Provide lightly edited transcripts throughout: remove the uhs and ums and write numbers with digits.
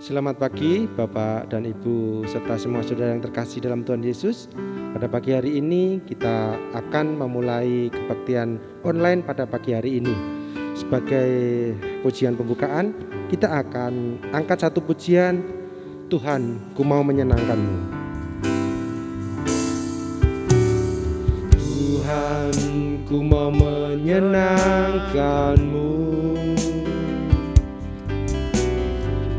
Selamat pagi Bapak dan Ibu serta semua saudara yang terkasih dalam Tuhan Yesus. Pada pagi hari ini kita akan memulai kebaktian online pada pagi hari ini. Sebagai pujian pembukaan, kita akan angkat satu pujian, Tuhan, ku mau menyenangkan-Mu. Tuhan, ku mau menyenangkan-Mu.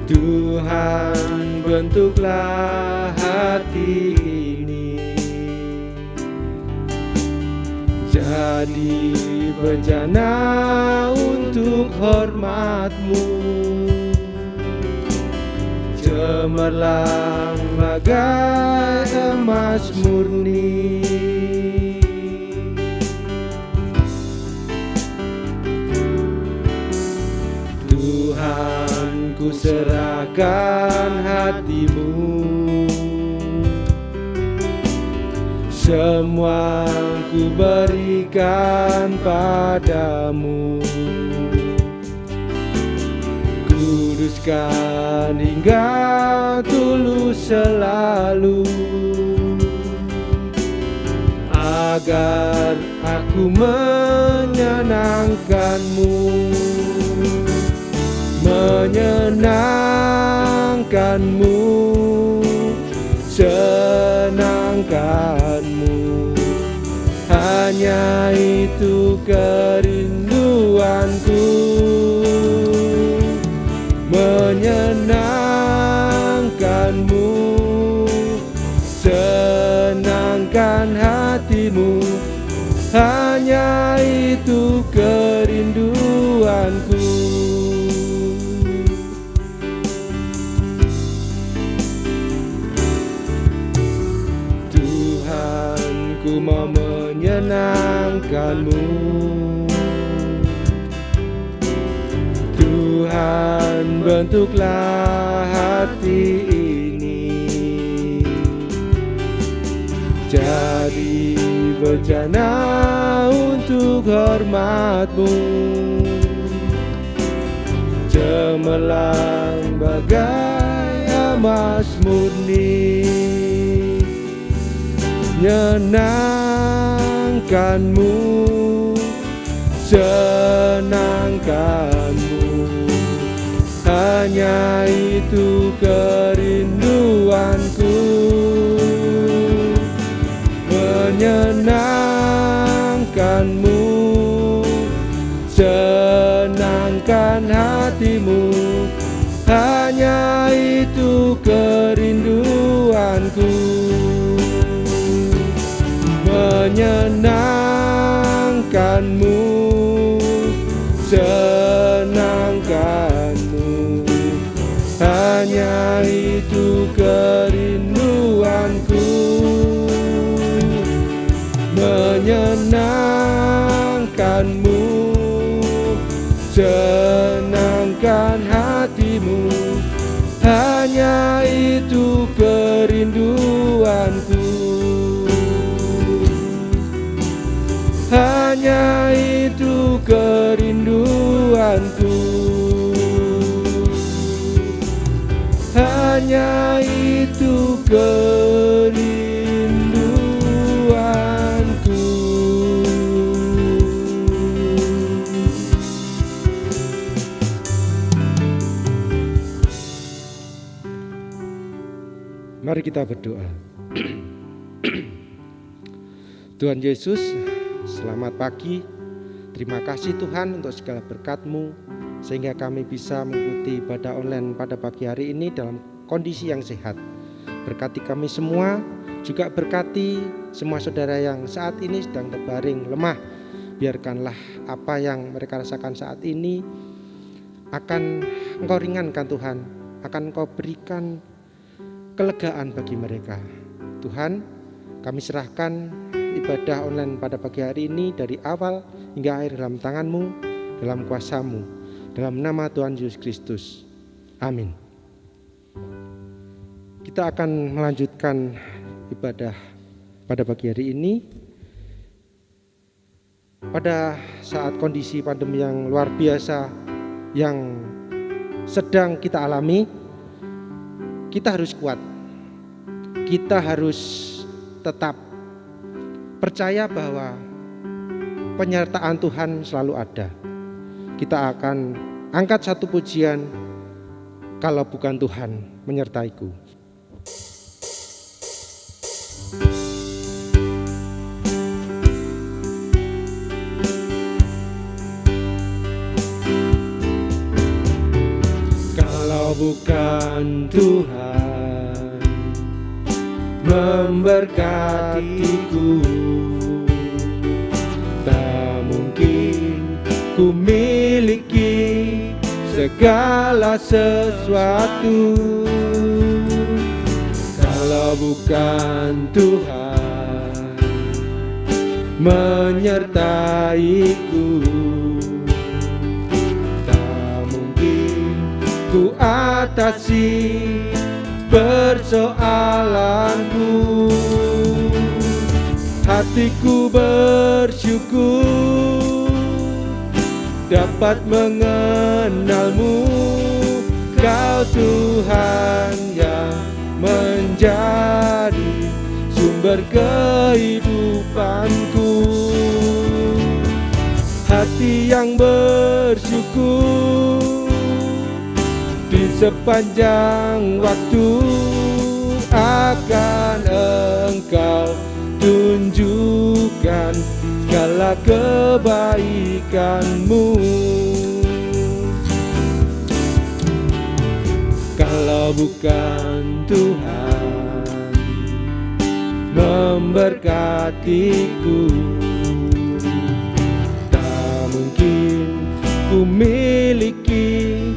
Tuhan, bentuklah hati ini jadi bejana untuk hormat-Mu, cemerlang bagai emas murni. Tuhan, ku serahkan hati-Mu, semua ku berikan padamu. Kuduskan hingga tulus selalu, agar aku menyenangkan-Mu. Menyenangkan-Mu, senangkan-Mu, hanya itu kerinduanku. Menyenangkan-Mu, senangkan hati-Mu, hanya itu kerinduanku. Ku mau menyenangkan-Mu, Tuhan, bentuklah hati ini jadi bejana untuk hormat-Mu, cemerlang bagai emas murni. Menyenangkan-Mu, senangkan-Mu, hanya itu kerinduanku. Menyenangkan-Mu, senangkan hati-Mu, hanya itu kerinduanku. Menyenangkan-Mu, senangkan-Mu, hanya itu kerinduanku. Menyenangkan-Mu, senangkan hati-Mu, hanya itu kerinduanku. Hanya itu kerinduanku, hanya itu kerinduanku. Mari kita berdoa. Tuhan Yesus, selamat pagi. Terima kasih Tuhan untuk segala berkat-Mu, sehingga kami bisa mengikuti ibadah online pada pagi hari ini dalam kondisi yang sehat. Berkati kami semua, juga berkati semua saudara yang saat ini sedang terbaring lemah. Biarkanlah apa yang mereka rasakan saat ini akan Engkau ringankan Tuhan, akan Engkau berikan kelegaan bagi mereka. Tuhan, kami serahkan ibadah online pada pagi hari ini dari awal hingga akhir dalam tangan-Mu, dalam kuasa-Mu, dalam nama Tuhan Yesus Kristus. Amin. Kita akan melanjutkan ibadah pada pagi hari ini. Pada saat kondisi pandemi yang luar biasa yang sedang kita alami, kita harus kuat. Kita harus tetap percaya bahwa penyertaan Tuhan selalu ada. Kita akan angkat satu pujian, kalau bukan Tuhan menyertaiku. Kalau bukan Tuhan memberkatiku, tak mungkin ku miliki segala sesuatu. Kalau bukan Tuhan menyertaiku, tak mungkin ku atasi persoalanku. Hatiku bersyukur dapat mengenalmu, Kau Tuhan yang menjadi sumber kehidupanku. Hati yang bersyukur di sepanjang waktu akan Engkau tunjukkan segala kebaikan-Mu. Kalau bukan Tuhan memberkatiku, tak mungkin ku miliki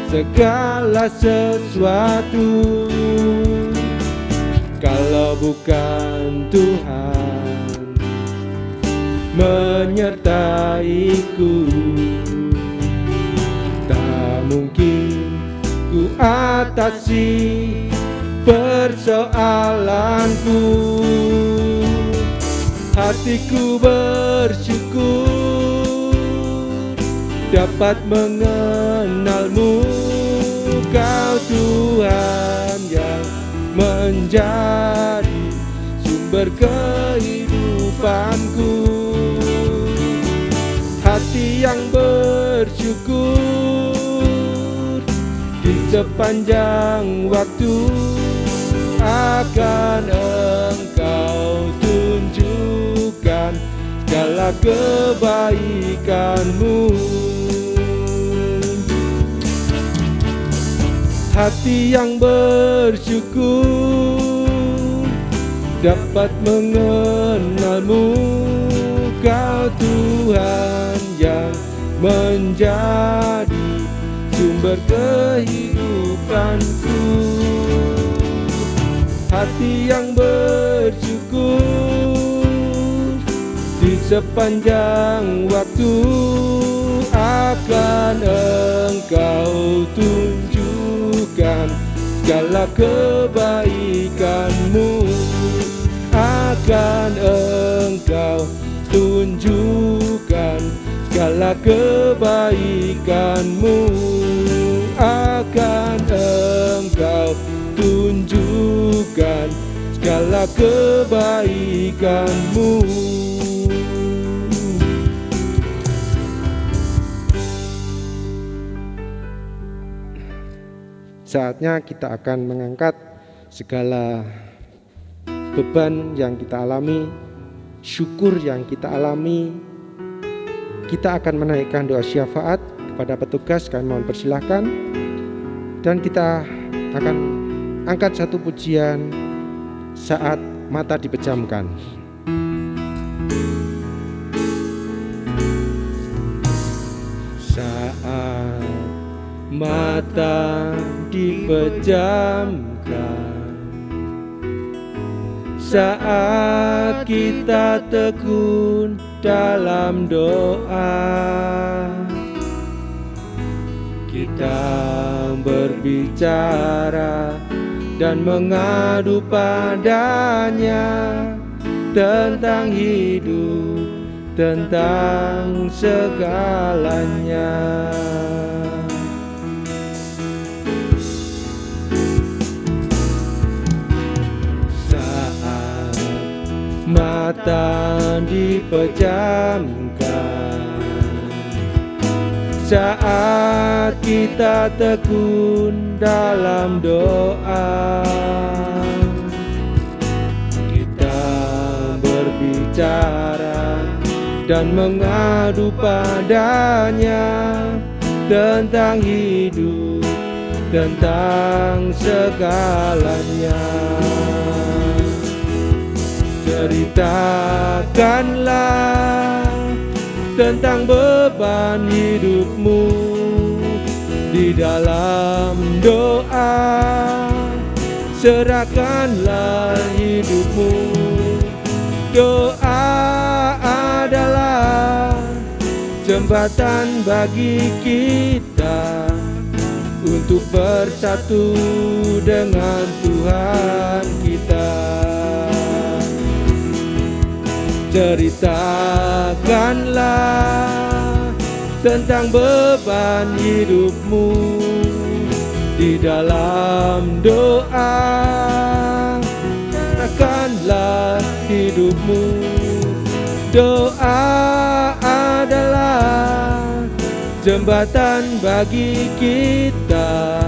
segala sesuatu. Kalau bukan Tuhan menyertaiku, tak mungkin ku atasi persoalanku. Hatiku bersyukur dapat mengenalmu, Kau Tuhan yang menjadi sumber kehidupanku. Hati yang bersyukur di sepanjang waktu akan Engkau tunjukkan segala kebaikan-Mu. Hati yang bersyukur dapat mengenalmu, Kau Tuhan yang menjadi sumber kehidupanku. Hati yang bersyukur di sepanjang waktu akan Engkau tunjukkan segala kebaikan-Mu. Akan Engkau tunjukkan segala kebaikan-Mu. Akan Engkau tunjukkan segala kebaikan-Mu. Saatnya kita akan mengangkat segala beban yang kita alami, syukur yang kita alami. Kita akan menaikkan doa syafaat kepada petugas, kami mohon persilahkan. Dan kita akan angkat satu pujian saat mata dipejamkan. Saat mata dipejamkan, saat kita tekun dalam doa, kita berbicara dan mengadu padanya tentang hidup, tentang segalanya. mata dipejamkan. Saat kita tekun dalam doa, kita berbicara dan mengadu padanya tentang hidup, tentang segalanya. Ceritakanlah tentang beban hidupmu di dalam doa. Serahkanlah hidupmu. Doa adalah jembatan bagi kita untuk bersatu dengan Tuhan kita. Ceritakanlah tentang beban hidupmu di dalam doa. Serahkanlah hidupmu. Doa adalah jembatan bagi kita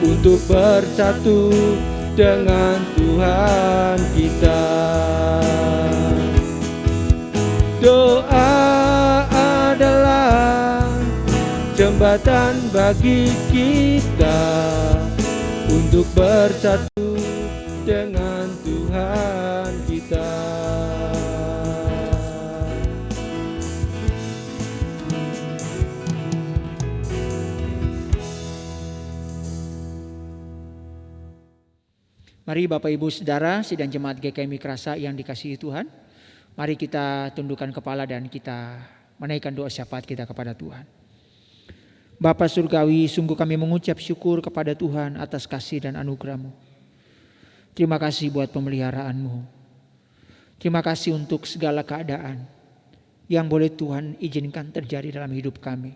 untuk bersatu dengan Tuhan kita. Doa adalah jembatan bagi kita untuk bersatu dengan Tuhan kita. Mari Bapak Ibu Saudara, sidang jemaat GKI Mikrasa yang dikasihi Tuhan, mari kita tundukkan kepala dan kita menaikkan doa syafaat kita kepada Tuhan. Bapa Surgawi, sungguh kami mengucap syukur kepada Tuhan atas kasih dan anugerah-Mu. Terima kasih buat pemeliharaanmu. Terima kasih untuk segala keadaan yang boleh Tuhan izinkan terjadi dalam hidup kami.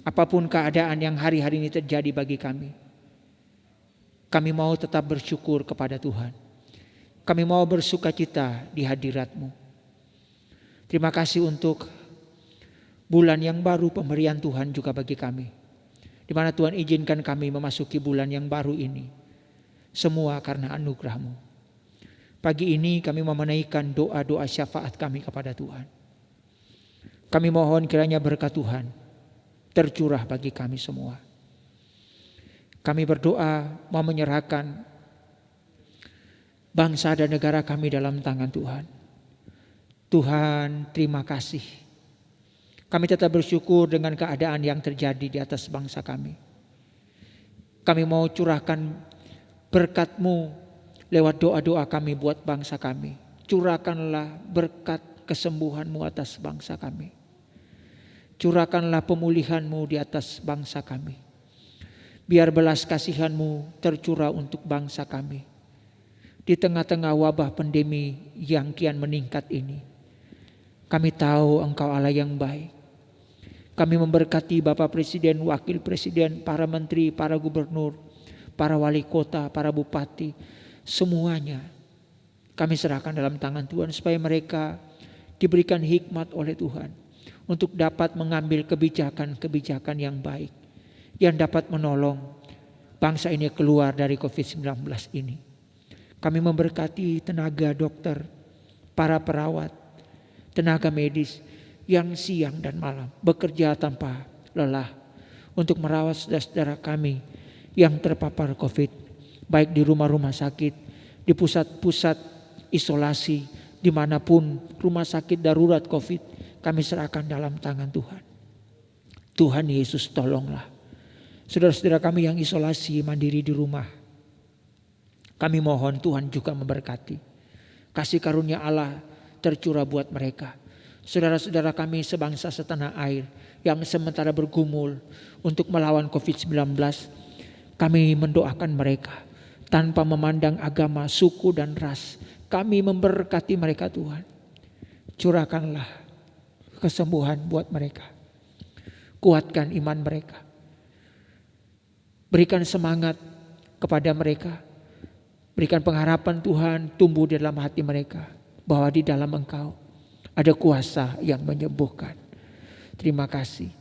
Apapun keadaan yang hari-hari ini terjadi bagi kami mau tetap bersyukur kepada Tuhan. Kami mau bersukacita di hadirat-Mu. Terima kasih untuk bulan yang baru pemberian Tuhan juga bagi kami, di mana Tuhan izinkan kami memasuki bulan yang baru ini. Semua karena anugerah-Mu. Pagi ini kami mau menaikkan doa-doa syafaat kami kepada Tuhan. Kami mohon kiranya berkat Tuhan tercurah bagi kami semua. Kami berdoa mau menyerahkan bangsa dan negara kami dalam tangan Tuhan. Tuhan, terima kasih. Kami tetap bersyukur dengan keadaan yang terjadi di atas bangsa kami. Kami mau curahkan berkat-Mu lewat doa-doa kami buat bangsa kami. Curahkanlah berkat kesembuhan-Mu atas bangsa kami. Curahkanlah pemulihan-Mu di atas bangsa kami. Biar belas kasihan-Mu tercurah untuk bangsa kami. Di tengah-tengah wabah pandemi yang kian meningkat ini, kami tahu Engkau Allah yang baik. Kami memberkati Bapak Presiden, Wakil Presiden, para menteri, para gubernur, para wali kota, para bupati, semuanya kami serahkan dalam tangan Tuhan supaya mereka diberikan hikmat oleh Tuhan untuk dapat mengambil kebijakan-kebijakan yang baik, yang dapat menolong bangsa ini keluar dari COVID-19 ini. Kami memberkati tenaga dokter, para perawat, tenaga medis yang siang dan malam bekerja tanpa lelah untuk merawat saudara-saudara kami yang terpapar COVID, baik di rumah-rumah sakit, di pusat-pusat isolasi, dimanapun rumah sakit darurat COVID, kami serahkan dalam tangan Tuhan. Tuhan Yesus, tolonglah saudara-saudara kami yang isolasi mandiri di rumah. Kami mohon Tuhan juga memberkati. Kasih karunia Allah tercurah buat mereka. Saudara-saudara kami sebangsa setanah air yang sementara bergumul untuk melawan COVID-19. Kami mendoakan mereka tanpa memandang agama, suku dan ras. Kami memberkati mereka Tuhan. Curahkanlah kesembuhan buat mereka. Kuatkan iman mereka. Berikan semangat kepada mereka. Berikan pengharapan Tuhan tumbuh di dalam hati mereka. bahwa di dalam Engkau ada kuasa yang menyembuhkan. Terima kasih.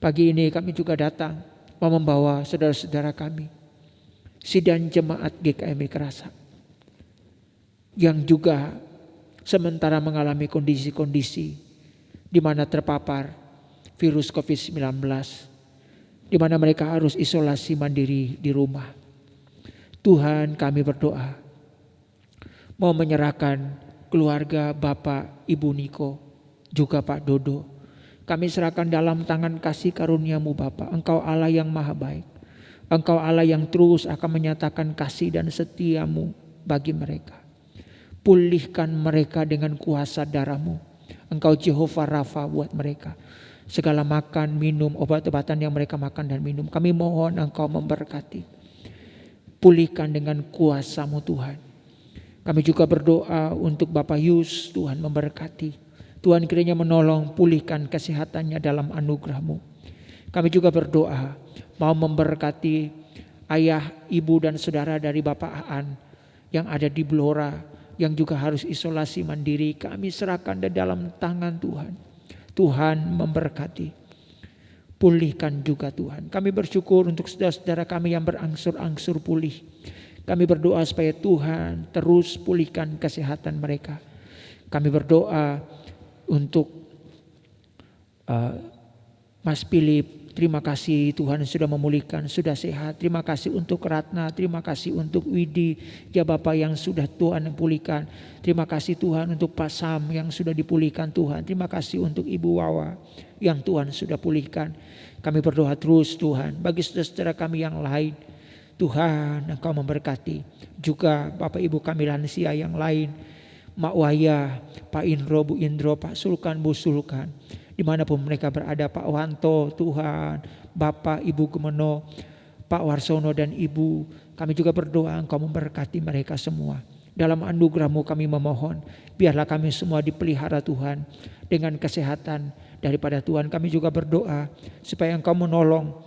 Pagi ini kami juga datang mau membawa saudara-saudara kami, sidang jemaat GKMI Kerasa, yang juga sementara mengalami kondisi-kondisi di mana terpapar virus COVID-19, di mana mereka harus isolasi mandiri di rumah. Tuhan, kami berdoa mau menyerahkan keluarga Bapak Ibu Niko, juga Pak Dodo. Kami serahkan dalam tangan kasih karunia-Mu Bapa. Engkau Allah yang maha baik. Engkau Allah yang terus akan menyatakan kasih dan setia-Mu bagi mereka. Pulihkan mereka dengan kuasa darah-Mu. Engkau Jehovah Rafa buat mereka. Segala makan, minum, obat-obatan yang mereka makan dan minum, kami mohon Engkau memberkati. Pulihkan dengan kuasa-Mu Tuhan. Kami juga berdoa untuk Bapak Yus, Tuhan memberkati. Tuhan kiranya menolong, pulihkan kesehatannya dalam anugerah-Mu. Kami juga berdoa mau memberkati ayah, ibu dan saudara dari Bapak Aan yang ada di Blora, yang juga harus isolasi mandiri. Kami serahkan di dalam tangan Tuhan. Tuhan memberkati. Pulihkan juga Tuhan. Kami bersyukur untuk saudara-saudara kami yang berangsur-angsur pulih. Kami berdoa supaya Tuhan terus pulihkan kesehatan mereka. Kami berdoa untuk Mas Philip, terima kasih Tuhan sudah memulihkan, sudah sehat. Terima kasih untuk Ratna, terima kasih untuk Widi, ya Bapak yang sudah Tuhan pulihkan. Terima kasih Tuhan untuk Pak Sam yang sudah dipulihkan Tuhan. Terima kasih untuk Ibu Wawa yang Tuhan sudah pulihkan. Kami berdoa terus Tuhan bagi saudara-saudara kami yang lain. Tuhan Engkau memberkati. Juga Bapak Ibu kami lansia yang lain, Mak Waya, Pak Indro, Bu Indro, Pak Sulkan, Bu Sulkan, dimanapun mereka berada, Pak Wanto, Tuhan, Bapak Ibu Gemeno, Pak Warsono dan Ibu, kami juga berdoa Engkau memberkati mereka semua. Dalam anugerah-Mu kami memohon, biarlah kami semua dipelihara Tuhan dengan kesehatan daripada Tuhan. Kami juga berdoa supaya Engkau menolong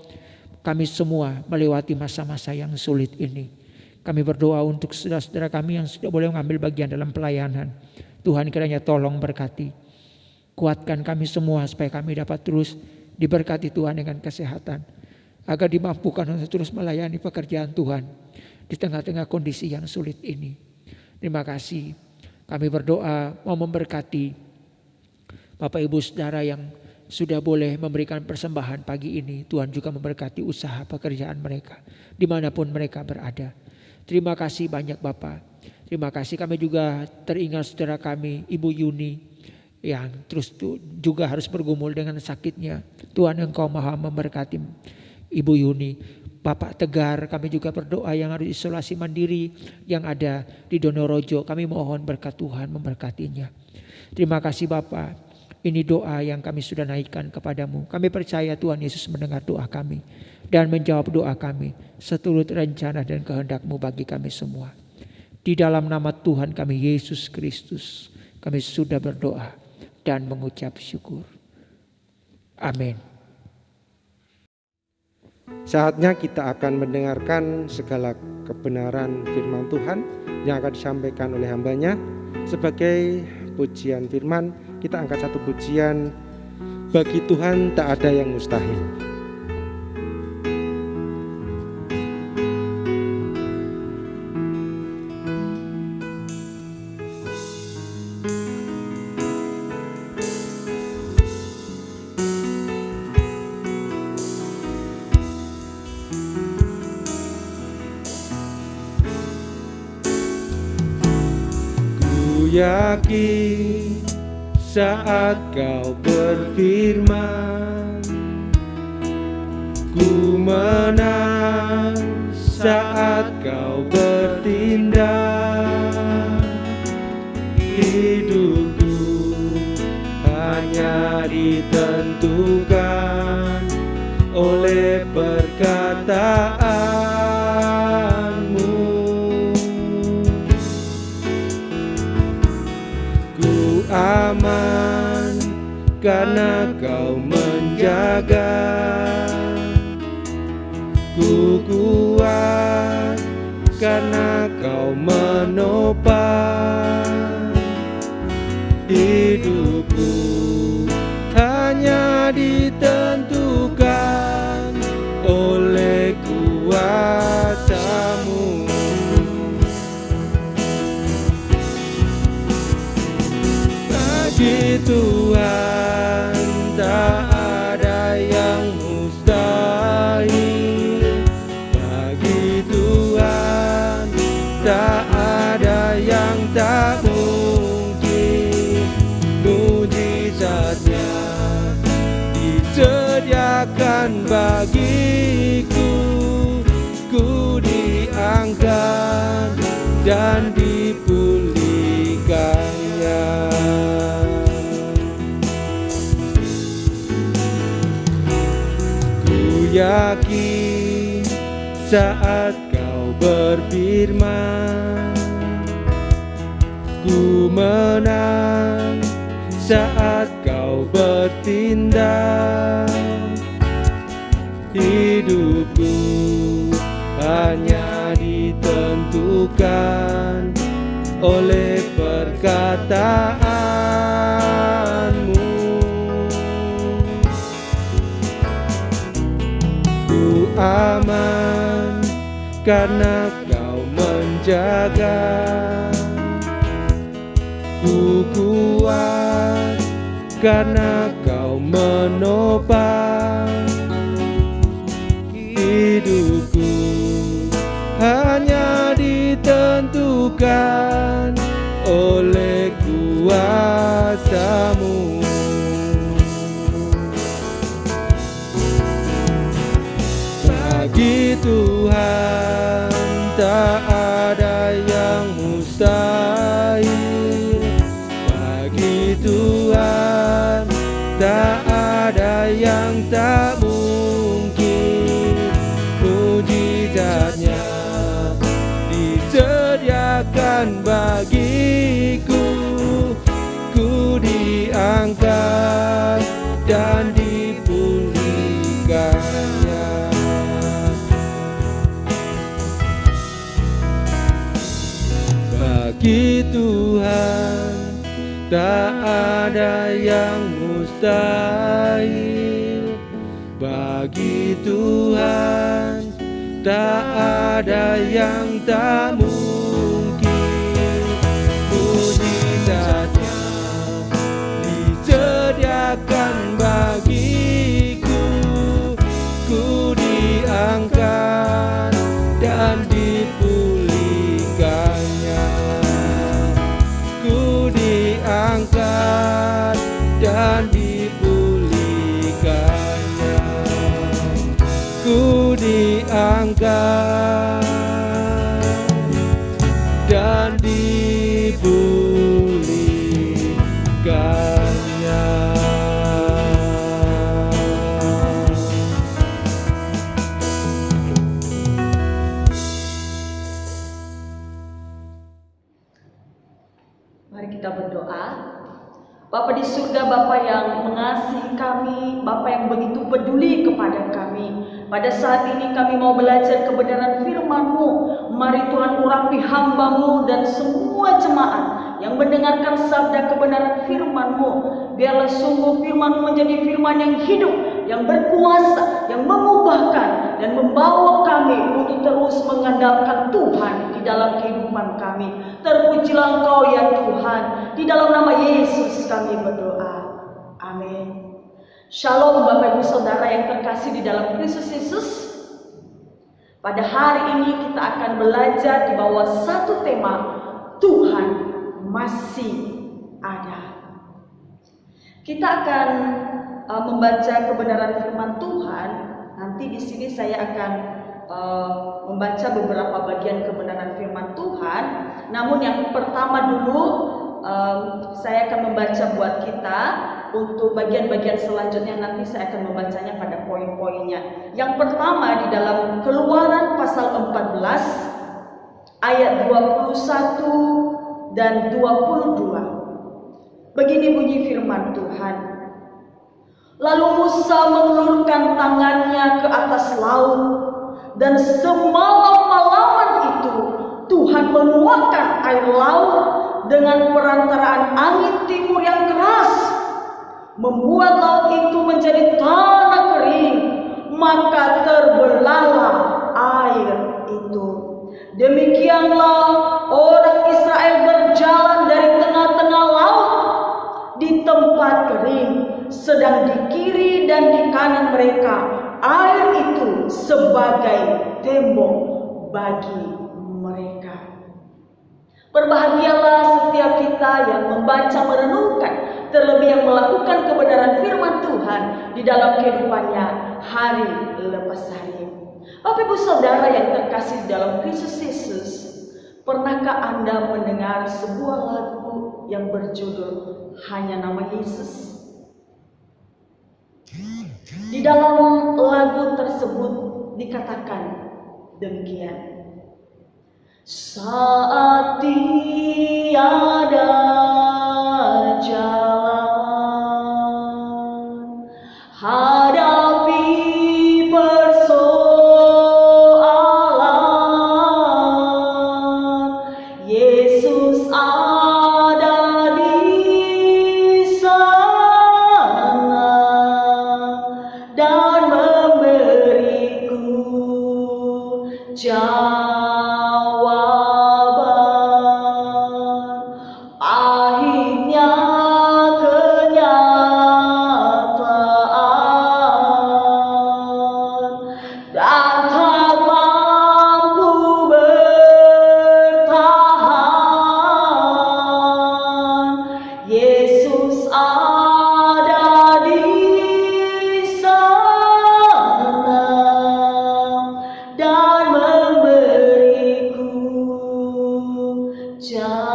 kami semua melewati masa-masa yang sulit ini. Kami berdoa untuk saudara-saudara kami yang sudah boleh mengambil bagian dalam pelayanan. Tuhan kiranya tolong berkati. Kuatkan kami semua supaya kami dapat terus diberkati Tuhan dengan kesehatan. Agar dimampukan untuk terus melayani pekerjaan Tuhan di tengah-tengah kondisi yang sulit ini. Terima kasih. Kami berdoa mau memberkati Bapak Ibu Saudara yang sudah boleh memberikan persembahan pagi ini. Tuhan juga memberkati usaha pekerjaan mereka dimanapun mereka berada. Terima kasih banyak Bapak. Terima kasih, kami juga teringat saudara kami Ibu Yuni yang terus juga harus bergumul dengan sakitnya. Tuhan Engkau maha memberkati Ibu Yuni. Bapak Tegar, kami juga berdoa yang harus isolasi mandiri yang ada di Donorojo. Kami mohon berkat Tuhan memberkatinya. Terima kasih Bapak. Ini doa yang kami sudah naikkan kepadamu. Kami percaya Tuhan Yesus mendengar doa kami dan menjawab doa kami seturut rencana dan kehendak-Mu bagi kami semua. Di dalam nama Tuhan kami Yesus Kristus, kami sudah berdoa dan mengucap syukur. Amin. Saatnya kita akan mendengarkan segala kebenaran firman Tuhan yang akan disampaikan oleh hambanya. Sebagai pujian firman, kita angkat satu pujian, bagi Tuhan tak ada yang mustahil. Ku yakin saat Kau berfirman, ku menang saat Kau bertindak. Hidupku hanya ditentukan oleh perkataan-Mu. Ku aman karena Kau menjaga. Ku kuat karena Kau menopang. Hidupku hanya ditentukan oleh kuasa-Mu. Bagi Tuhan tak ada yang mustahil. Bagi Tuhan tak ada yang tak mungkin. Mujizatnya disediakan bagiku. Ku diangkat dan dipulihkannya. Ku yakin saat Kau berfirman, ku menang saat Kau bertindak. Hidupku hanya ditentukan oleh perkataan-Mu. Ku aman karena Kau menjaga. Ku kuat karena Kau menopang. Hidupku hanya ditentukan oleh kuasa-Mu. Bagi Tuhan tak ada yang mustahil. Bagi Tuhan tak ada yang tak mungkin. Mujizatnya disediakan bagiku. Ku diangkat dan dipulihkannya. Bagi Tuhan tak ada yang mustahil. Bagi Tuhan tak ada yang tak mungkin. Mujizatnya disediakan bagiku. Ku diangkat dan dipulihkannya. Ku diangkat dan dipulihkannya. Ku diangkat dan dipulihkannya. Mari kita berdoa. Bapa di surga, Bapa yang mengasihi kami, Bapa yang begitu peduli kepada kami. Pada saat ini kami mau belajar kebenaran firman-Mu. Mari Tuhan urapi hamba-Mu dan semua jemaat yang mendengarkan sabda kebenaran firman-Mu. Biarlah sungguh firman-Mu menjadi firman yang hidup, yang berkuasa, yang mengubahkan dan membawa kami untuk terus mengandalkan Tuhan di dalam kehidupan kami. Terpujilah Engkau ya Tuhan. Di dalam nama Yesus kami berdoa. Amin. Shalom Bapak Ibu Saudara yang terkasih di dalam Kristus Yesus. Pada hari ini kita akan belajar di bawah satu tema, Tuhan masih ada. Kita akan membaca kebenaran firman Tuhan. Nanti di sini saya akan membaca beberapa bagian kebenaran firman Tuhan. Namun yang pertama dulu saya akan membaca buat kita. Untuk bagian-bagian selanjutnya nanti saya akan membacanya pada poin-poinnya. Yang pertama di dalam Keluaran pasal 14 ayat 21 dan 22. Begini bunyi firman Tuhan. Lalu Musa mengulurkan tangannya ke atas laut, dan semalam-malaman itu Tuhan menguakkan air laut dengan perantaraan angin timur yang keras membuat laut itu menjadi tanah kering, maka terbelahlah air itu. Demikianlah orang Israel berjalan dari tengah-tengah laut di tempat kering, sedang di kiri dan di kanan mereka air itu sebagai tembok bagi mereka. Berbahagialah setiap kita yang membaca, merenungkan, terlebih yang melakukan kebenaran firman Tuhan di dalam kehidupannya hari lepas hari. Bapak Ibu Saudara yang terkasih dalam Kristus Yesus, pernahkah Anda mendengar sebuah lagu yang berjudul Hanya Nama Yesus? Di dalam lagu tersebut dikatakan demikian: saat tiada jalan, hadapi persoalan, Yesus ada di sana dan memberiku jawaban. Akhirnya kenyataan dan tak mampu bertahan, Yesus ada di sana dan memberiku jawaban.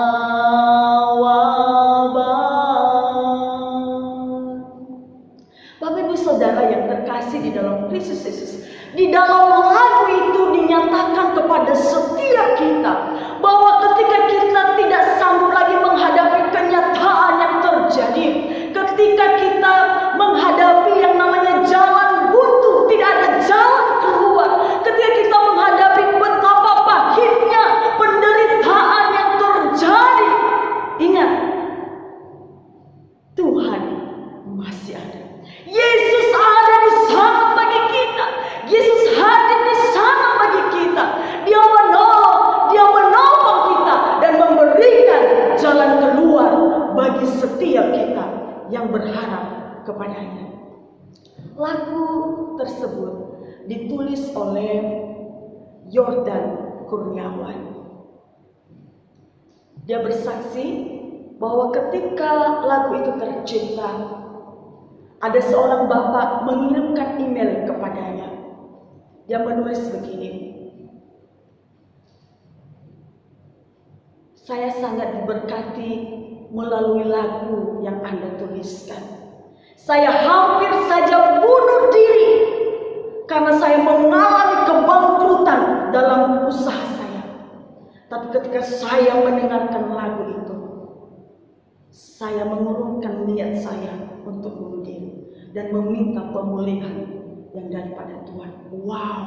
Bapak Ibu Saudara yang terkasih di dalam Kristus Yesus, di dalam lagu itu dinyatakan kepada setiap kita bahwa ketika kita tidak sanggup lagi menghadapi kenyataan yang terjadi, ketika kita menghadapi yang namanya jalan buntu, tidak ada jalan keluar, ketika kita menghadapi betapa pahitnya penderitaan yang terjadi, ingat, Tuhan masih ada. Yesus ada di sana bagi kita. Yesus hadir di sana bagi kita. Dia menolong kita dan memberikan jalan keluar bagi setiap kita yang berharap kepadanya. Lagu tersebut ditulis oleh Yordan Kurniawan. Dia bersaksi bahwa ketika lagu itu tercipta, ada seorang bapak mengirimkan email kepadanya. Dia menulis begini: saya sangat diberkati melalui lagu yang Anda tuliskan. Saya hampir saja bunuh diri karena saya mengalami kebangkrutan dalam usaha saya. Tapi ketika saya mendengarkan lagu itu, saya mengurungkan niat saya untuk bunuh diri dan meminta pemulihan yang daripada Tuhan. Wow,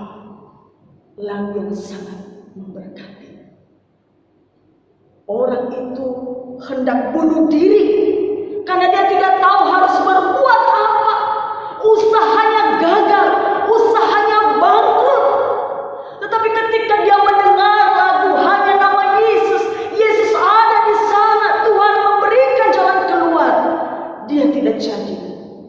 lagu yang sangat memberkati. Orang itu hendak bunuh diri karena dia tidak tahu harus berbuat apa. Usahanya gagal, usahanya bangkrut. Tetapi ketika dia mendengar lagu Hanya Nama Yesus, Yesus ada di sana, Tuhan memberikan jalan keluar, dia tidak jadi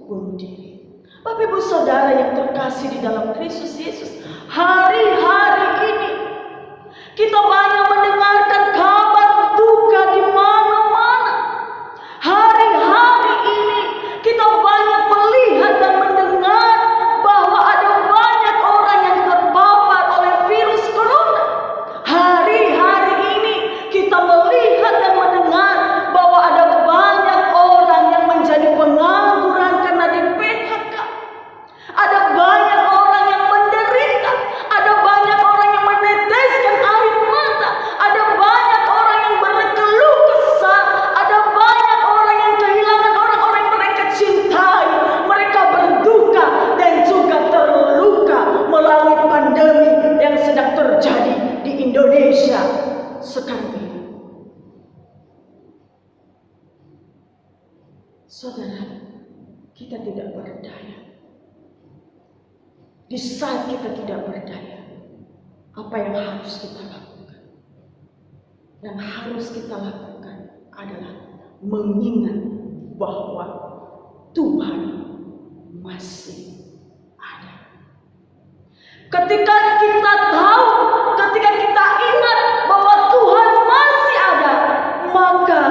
bunuh diri. Bapak Ibu Saudara yang terkasih di dalam Kristus Yesus, hari-hari ini kita banyak mendengarkan kabar duka di mana-mana. Hari-hari ini kita banyak melihat dan mendengar bahwa ada banyak orang yang terpapar oleh virus corona. Hari-hari ini kita melihat dan mendengar bahwa ada banyak orang yang menjadi pengangguran karena di PHK. Ada banyak orang yang menderita, ada banyak orang yang meneteskan air mata, ada banyak orang yang berkeluh kesah, ada banyak orang yang kehilangan orang-orang yang mereka cintai. Mereka berduka dan juga terluka melalui pandemi yang sedang terjadi di Indonesia sekarang ini. Saudara, kita tidak berdaya. Di saat kita tidak berdaya, apa yang harus kita lakukan? Yang harus kita lakukan adalah mengingat bahwa Tuhan masih ada. Ketika kita tahu, ketika kita ingat bahwa Tuhan masih ada, maka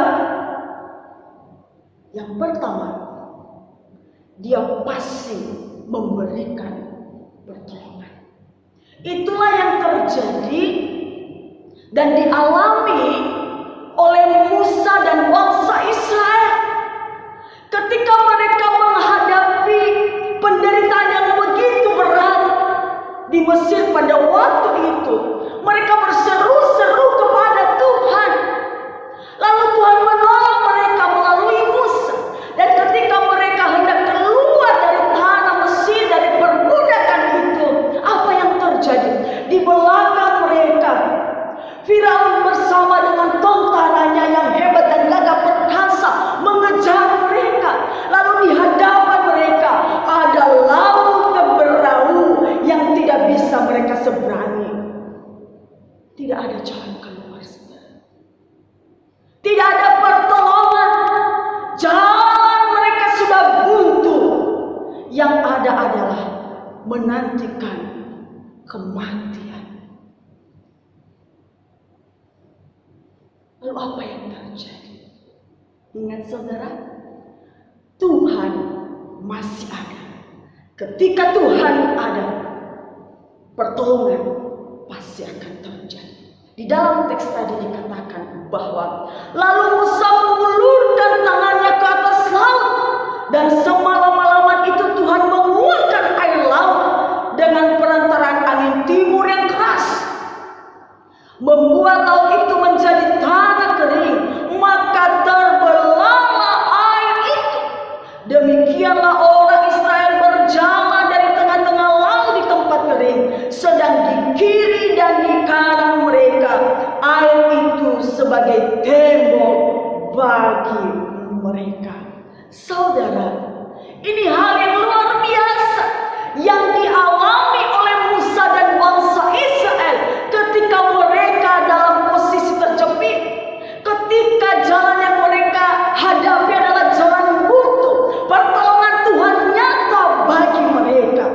yang pertama, Dia pasti memberikan pertolongan. Itulah yang terjadi dan dialami oleh Musa dan bangsa Israel ketika mereka menghadapi penderitaan yang begitu berat di Mesir pada waktu itu. Mereka berseru-seru kepada Tuhan, lalu Tuhan menolong mereka melalui Musa. Dan ketika mereka hendak keluar dari tanah Mesir, dari perbudakan itu, apa yang terjadi? Di belakang mereka Firaun bersama dengan tentaranya yang hebat dan gagah perkasa mengejar mereka. Lalu di hadapan mereka ada laut berau yang tidak bisa mereka seberangi. Tidak ada jalan keluar, saudara. Tidak ada pertolongan. Jalan mereka sudah buntu. Yang ada adalah menantikan kematian. Lalu apa yang terjadi? Ingat saudara, Tuhan masih ada. Ketika Tuhan ada, pertolongan pasti akan terjadi. Di dalam teks tadi dikatakan bahwa lalu Musa mengulurkan tangannya ke atas laut, dan semalam-malaman itu Tuhan menguatkan air laut dengan perantaraan angin timur yang keras, membuat laut itu menjadi tanah kering, maka terbelahlah air itu. Demikianlah orang Israel berjalan dari tengah-tengah laut di tempat kering, sedang di kiri dan di kanan mereka air itu sebagai tembok bagi mereka. Saudara, ini hal yang luar biasa yang dialami oleh Musa dan bangsa Israel ketika mereka dalam posisi terjepit, ketika jalan yang mereka hadapi adalah jalan buntu. Pertolongan Tuhan nyata bagi mereka.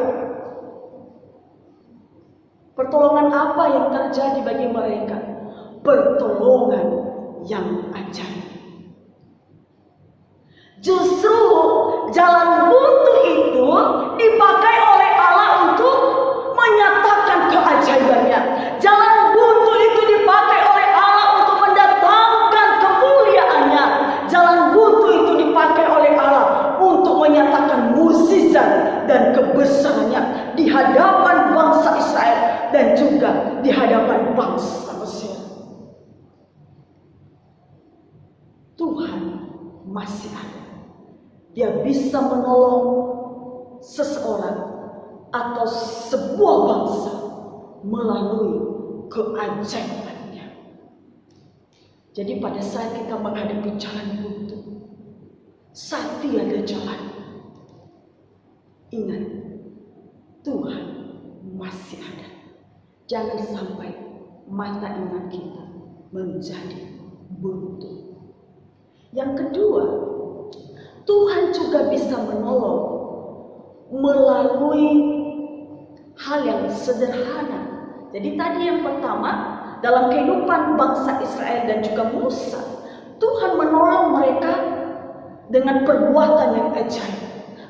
Pertolongan apa yang terjadi bagi mereka? Pertolongan yang ajaib. Justru jalan buntu itu dipakai oleh Allah untuk menyatakan keajaibannya. Jalan buntu itu dipakai oleh Allah untuk mendatangkan kemuliaannya. Jalan buntu itu dipakai oleh Allah untuk menyatakan mukjizat dan kebesarannya di hadapan bangsa Israel dan juga di hadapan bangsa Mesir. Tuhan masih ada. Dia bisa menolong seseorang atau sebuah bangsa melalui keajaibannya. Jadi pada saat kita menghadapi jalan buntu, saat tiada jalan, ingat Tuhan masih ada. Jangan sampai mata iman kita menjadi buntu. Yang kedua, Tuhan juga bisa menolong melalui hal yang sederhana. Jadi tadi yang pertama, dalam kehidupan bangsa Israel dan juga Musa, Tuhan menolong mereka dengan perbuatan yang ajaib.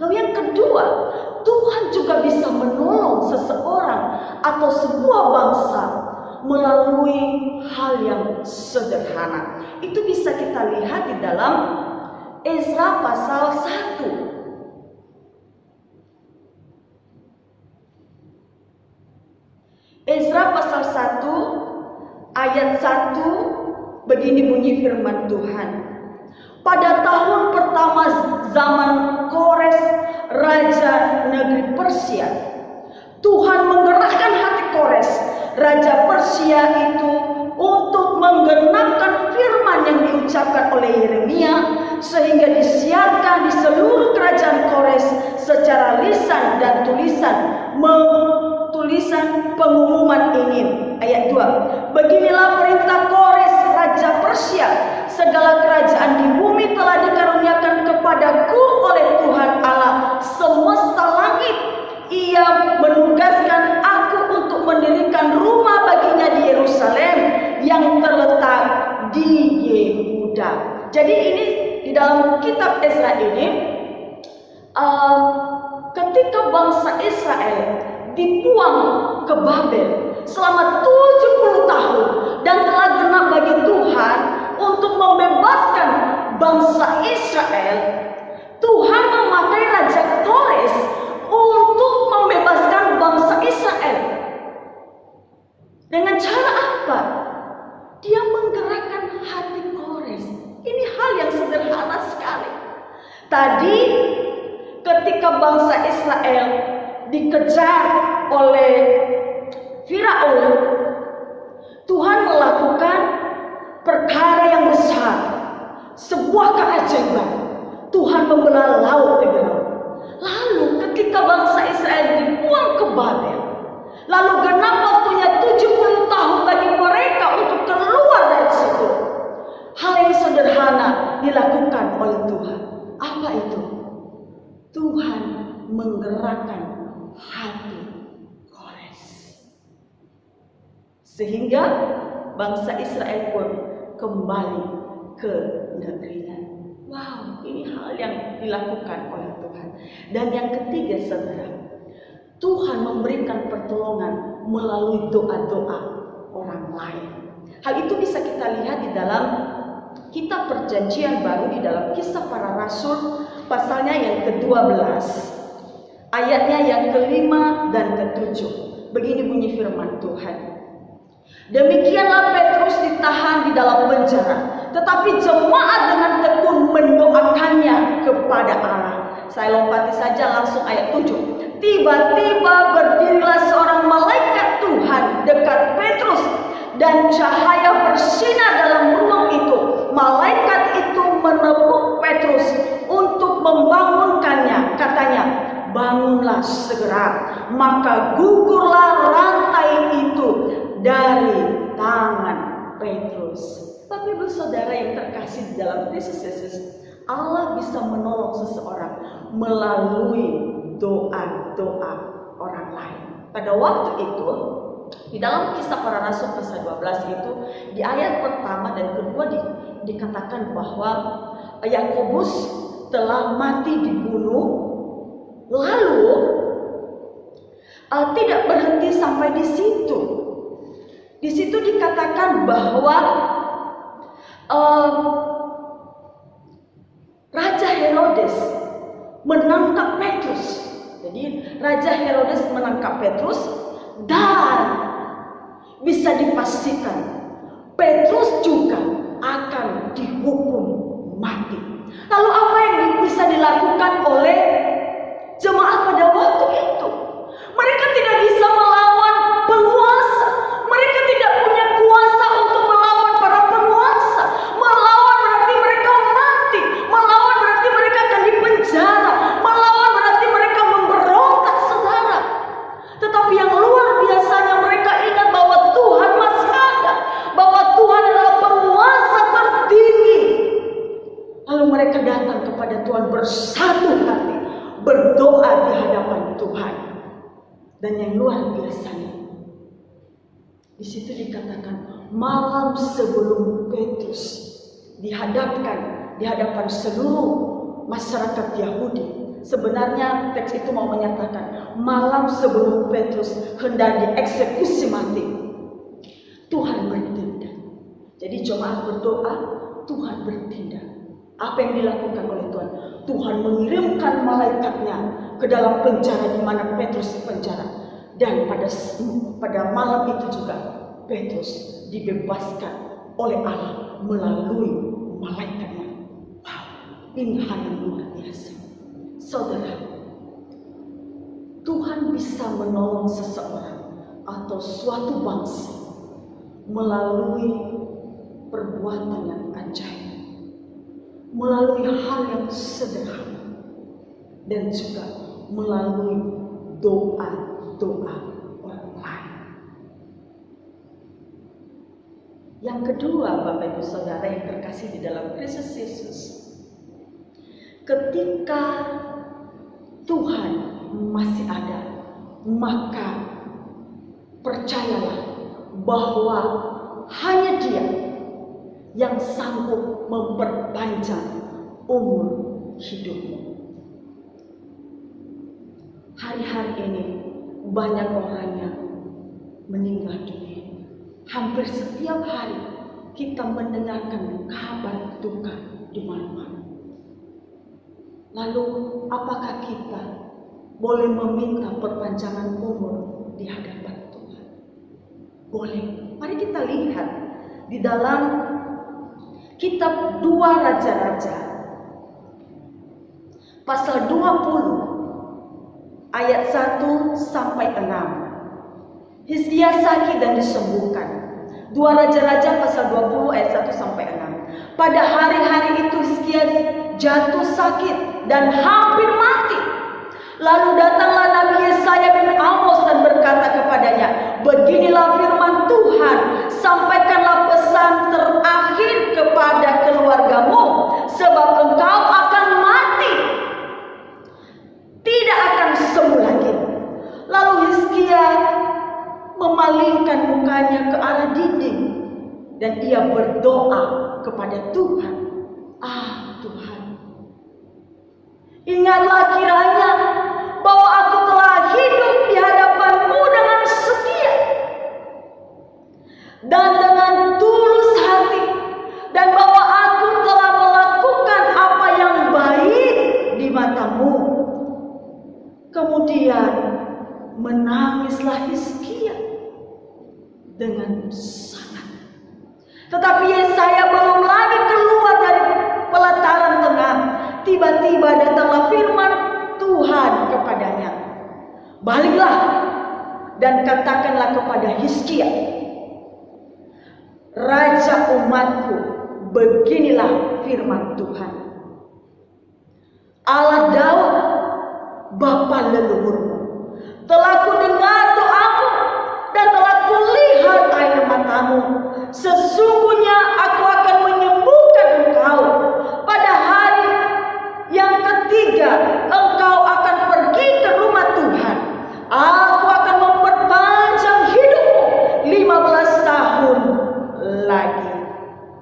Lalu yang kedua, Tuhan juga bisa menolong seseorang atau sebuah bangsa melalui hal yang sederhana. Itu bisa kita lihat di dalam Ezra pasal 1. Ezra pasal 1 ayat 1 begini bunyi firman Tuhan. Pada tahun pertama zaman Kores, raja negeri Persia, Tuhan menggerakkan hati Kores, raja Persia itu, untuk menggenapkan firman yang diucapkan oleh Yeremia, sehingga disiarkan di seluruh kerajaan Kores tulisan pengumuman ini. Ayat 2. Beginilah perintah Kores raja Persia, segala kerajaan di bumi telah dikaruniakan kepadaku oleh Tuhan Allah semesta langit. Ia menugaskan aku untuk mendirikan rumah baginya di Yerusalem yang terletak di Yehuda. Jadi ini di dalam kitab Ezra ini, ketika bangsa Israel dibuang ke Babel selama 70 tahun dan telah genap bagi Tuhan untuk membebaskan bangsa Israel, Tuhan memakai Raja Kores untuk membebaskan bangsa Israel. Dengan cara apa? Dia menggerakkan hati Kores. Ini hal yang sederhana sekali. Tadi ketika bangsa Israel dikejar oleh Firaun, Tuhan melakukan perkara yang besar, sebuah keajaiban. Tuhan membelah laut menjadi dua. Lalu ketika bangsa Israel dibuang ke Babel, lalu genap waktunya 70 tahun bagi mereka untuk keluar dari situ. Hal yang sederhana dilakukan oleh Tuhan. Apa itu? Tuhan menggerakkan hati Kores, sehingga bangsa Israel pun kembali ke negerinya. Wow, ini hal yang dilakukan oleh Tuhan. Dan yang ketiga, saudara, Tuhan memberikan pertolongan melalui doa-doa orang lain. Hal itu bisa kita lihat di dalam kitab Perjanjian Baru, di dalam Kisah Para Rasul pasalnya yang ke-12, ayatnya yang ke-5 dan ke-7. Begini bunyi firman Tuhan. Demikianlah Petrus ditahan di dalam penjara, tetapi jemaat dengan tekun mendoakannya kepada Allah. Saya lompati saja langsung ayat 7. Tiba-tiba berdirilah seorang malaikat Tuhan dekat Petrus, dan cahaya bersinar dalam ruang itu. Malaikat itu menepuk Petrus untuk membangunkannya. Katanya, bangunlah segera. Maka gugurlah rantai itu dari tangan Petrus. Tapi saudara yang terkasih di dalam Kristus Yesus, Allah bisa menolong seseorang melalui doa-doa orang lain. Pada waktu itu, di dalam Kisah Para Rasul pasal 12 itu, di ayat pertama dan kedua dikatakan bahwa Yakobus telah mati dibunuh. Lalu tidak berhenti sampai di situ. Di situ dikatakan bahwa Raja Herodes menangkap Petrus. Jadi Raja Herodes menangkap Petrus, dan bisa dipastikan Petrus juga akan dihukum mati. Lalu apa yang bisa dilakukan oleh jemaat pada waktu itu? Mereka tidak bisa melawan penguasa. Mereka tidak punya kuasa untuk melawan para penguasa. Melawan berarti mereka mati. Melawan berarti mereka akan dipenjara. Melawan berarti mereka memberontak, saudara. Tetapi yang luar biasanya, mereka ingat bahwa Tuhan masih ada, bahwa Tuhan adalah penguasa tertinggi. Lalu mereka datang kepada Tuhan bersatu hati, berdoa di hadapan Tuhan. Dan yang luar biasanya, di situ dikatakan malam sebelum Petrus dihadapkan di hadapan seluruh masyarakat Yahudi. Sebenarnya teks itu mau menyatakan malam sebelum Petrus hendak dieksekusi mati, Tuhan bertindak. Jadi jemaat berdoa, Tuhan bertindak. Apa yang dilakukan oleh Tuhan? Tuhan mengirimkan malaikatnya ke dalam penjara di mana Petrus dipenjara. Dan pada malam itu juga Petrus dibebaskan oleh Allah melalui malaikatnya. Wow, ini hal yang luar biasa. Saudara, Tuhan bisa menolong seseorang atau suatu bangsa melalui perbuatan yang ajaib, melalui hal yang sederhana, dan juga melalui doa-doa orang lain. Yang kedua, Bapak Ibu Saudara yang terkasih di dalam Kristus Yesus, ketika Tuhan masih ada, maka percayalah bahwa hanya Dia yang sanggup memperpanjang umur hidupmu. Hari-hari ini banyak orang yang meninggal dunia. Hampir setiap hari kita mendengarkan kabar duka di mana-mana. Lalu apakah kita boleh meminta perpanjangan umur di hadapan Tuhan? Boleh. Mari kita lihat di dalam kitab 2 Raja-Raja pasal 20 ayat 1 sampai 6. Hizkia sakit dan disembuhkan. 2 Raja-Raja pasal 20 ayat 1 sampai 6. Pada hari-hari itu Hizkia jatuh sakit dan hampir mati. Lalu datanglah Nabi Yesaya bin Amos dan berkata kepadanya, beginilah firman Tuhan, sampaikanlah pesan terakhir kepada keluargamu, sebab engkau akan mati, tidak akan sembuh lagi. Lalu Hizkia memalingkan mukanya ke arah dinding dan ia berdoa kepada Tuhan. Tuhan, ingatlah kiranya bahwa aku telah hidup di hadapan-Mu dengan setia dan dengan tulus hati, dan bahwa aku telah melakukan apa yang baik di mata-Mu. Kemudian menangislah Hizkia dengan sangat. Tetapi Yesaya belum lagi keluar dari pelataran tengah, tiba-tiba datanglah firman Tuhan kepadanya, baliklah dan katakanlah kepada Hizkia, raja umatku, beginilah firman Tuhan, Allah Daud bapa leluhurmu, telah kudengar doamu dan telah kulihat air matamu. Sesungguhnya aku akan menyembuhkan engkau. Pada hari yang ketiga engkau akan pergi ke rumah Tuhan. Aku akan memperpanjang hidupmu 15 tahun lagi.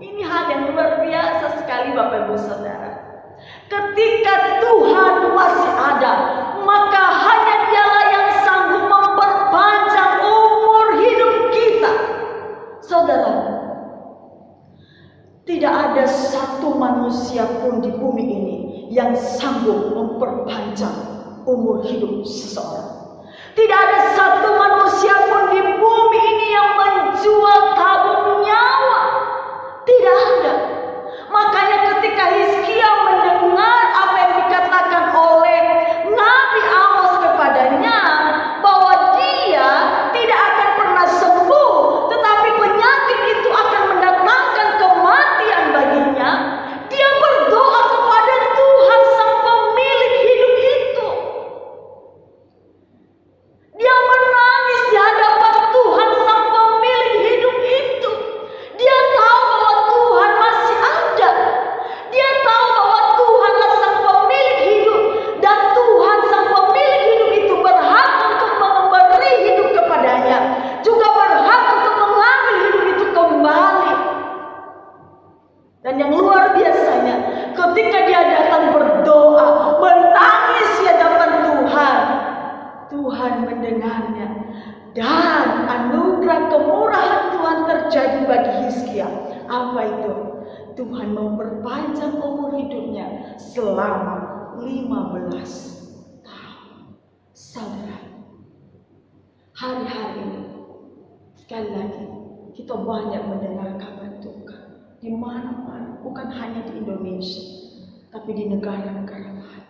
Ini hal yang luar biasa sekali, Bapak Ibu Saudara. Ketika Tuhan masih ada, maka hanya Dialah yang sanggup memperpanjang umur hidup kita. Saudara, tidak ada satu manusia pun di bumi ini yang sanggup memperpanjang umur hidup seseorang. Tidak ada satu manusia pun di bumi ini yang menjual tabung nyawa. Tidak ada. Makanya ketika Hizkia mendengar apa yang dikatakan oleh Nabi Amos kepadanya, bahwa dia tidak akan pernah sembuh, tetapi penyakit itu akan mendatangkan kematian baginya, dia berdoa kepada Tuhan sang pemilik hidup itu. Dia menangis di hadapan Tuhan sang pemilik hidup itu. Dia tahu bahwa Tuhan masih ada. Dia tahu bahwa Tuhanlah sang pemilik hidup, dan Tuhan sang pemilik hidup itu berhak untuk memberi hidup kepadanya, juga berhak untuk mengambil hidup itu kembali. Dan yang luar biasanya, ketika dia datang berdoa, menangis di hadapan Tuhan, Tuhan mendengarnya, dan anugerah kemurahan Tuhan terjadi bagi Hizkia. Apa itu? Tuhan memperpanjang umur hidupnya selama 15 tahun. Saudara, hari-hari ini sekali lagi kita banyak mendengar kabar duka di mana-mana, bukan hanya di Indonesia, tapi di negara-negara lain.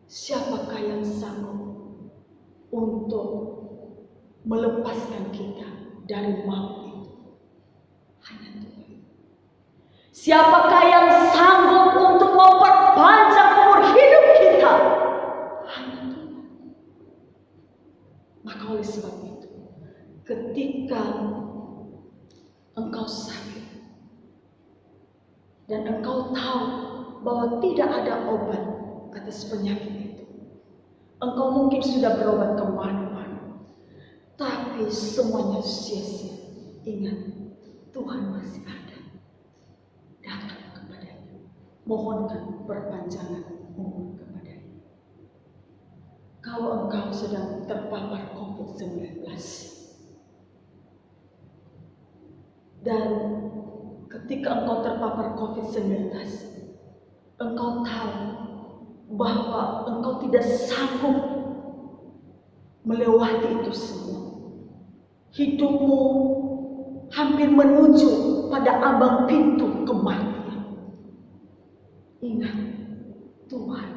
Siapakah yang sanggup untuk melepaskan kita dari maut itu? Hanya Tuhan. Siapakah yang sanggup untuk memperpanjang umur hidup kita? Hanya Tuhan. engkau sakit dan engkau tahu bahwa tidak ada obat atas penyakit itu. Engkau mungkin sudah berobat kemana-mana, tapi semuanya sia-sia. Ingat, Tuhan masih ada. Datang kepadanya, mohonkan perpanjangan umur kepadanya. Kalau engkau sedang terpapar COVID-19 dan ketika engkau terpapar COVID-19, engkau tahu bahwa engkau tidak sanggup melewati itu semua. Hidupmu hampir menuju pada ambang pintu kematian. Ingat, Tuhan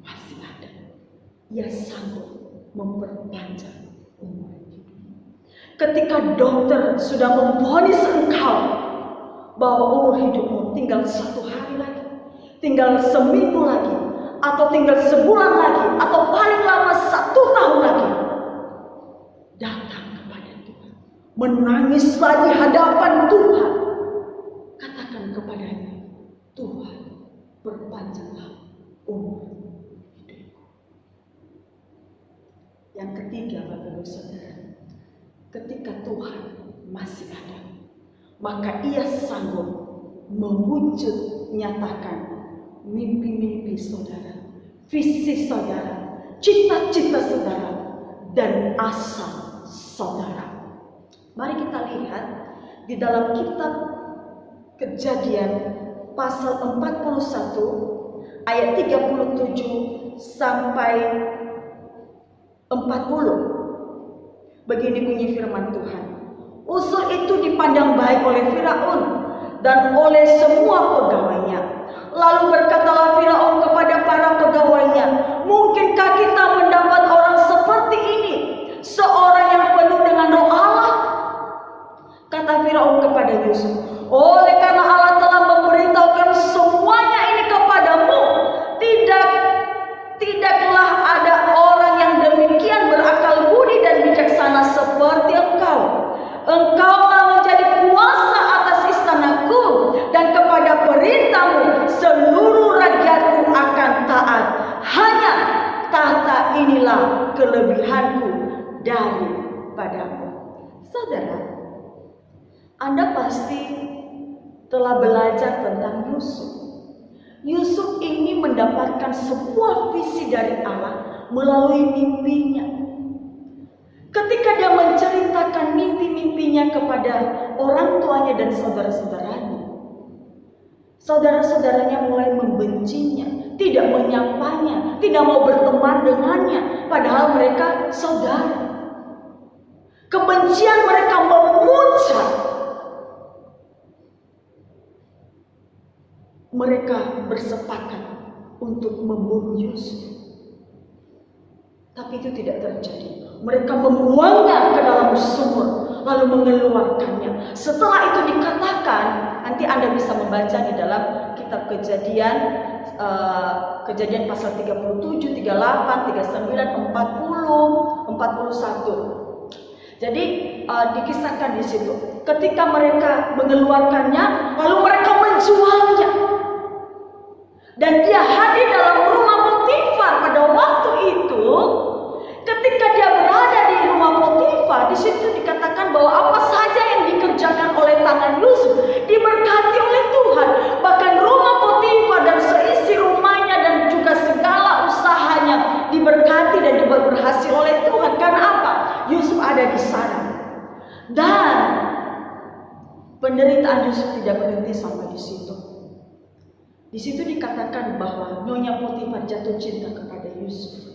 masih ada. Ia sanggup memperpanjang umur hidupmu. Ketika dokter sudah memvonis engkau bahwa umur hidupmu tinggal 1 hari lagi, tinggal seminggu lagi, atau tinggal sebulan lagi, atau paling lama 1 tahun lagi, datang kepada Tuhan, menangislah di hadapan Tuhan, katakan kepadanya, Tuhan, perpanjanglah umur hidupku. Yang ketiga, Bapak Ibu Saudara, ketika Tuhan masih ada, maka Ia sanggup mewujud nyatakan mimpi-mimpi saudara, visi saudara, cita-cita saudara, dan asa saudara. Mari kita lihat di dalam kitab Kejadian pasal 41 ayat 37 sampai 40. Begini bunyi firman Tuhan. Usul itu dipandang baik oleh Firaun dan oleh semua pegawainya. Lalu berkatalah Firaun kepada para pegawainya, mungkinkah kita mendapat orang seperti ini, seorang yang penuh dengan roh Allah? Kata Firaun kepada Yusuf, oleh karena Allah telah memberitahukan semuanya ini kepadamu, tidaklah ada orang yang demikian berakal budi dan bijaksana seperti engkau. Engkaulah menjadi kuasa atas istanaku, dan kepada perintahmu seluruh rakyatku akan taat. Hanya tahta inilah kelebihanku daripadamu. Saudara, Anda pasti telah belajar tentang Yusuf. Yusuf ini mendapatkan sebuah visi dari Allah melalui mimpinya. Ketika dia menceritakan mimpi-mimpinya kepada orang tuanya dan saudara-saudaranya, saudara-saudaranya mulai membencinya, tidak menyapanya, tidak mau berteman dengannya, padahal mereka saudara. Kebencian mereka memuncak. Mereka bersepakat untuk membunuh Yusuf. Tapi itu tidak terjadi. Mereka membuangnya ke dalam sumur, lalu mengeluarkannya. Setelah itu dikatakan, nanti Anda bisa membaca di dalam kitab Kejadian, Kejadian pasal 37, 38, 39, 40, 41. Jadi dikisahkan di situ. Ketika mereka mengeluarkannya, lalu mereka menjualnya. Dan dia hadir dalam rumah Potifar pada waktu itu. Ketika dia berada di rumah Potifar, di situ dikatakan bahwa apa saja yang dikerjakan oleh tangan Yusuf diberkati oleh Tuhan. Bahkan rumah Potifar dan seisi rumahnya dan juga segala usahanya diberkati dan berhasil oleh Tuhan. Karena apa? Yusuf ada di sana. Dan penderitaan Yusuf tidak berhenti sampai di situ. Di situ dikatakan bahwa Nyonya Potifar jatuh cinta kepada Yusuf.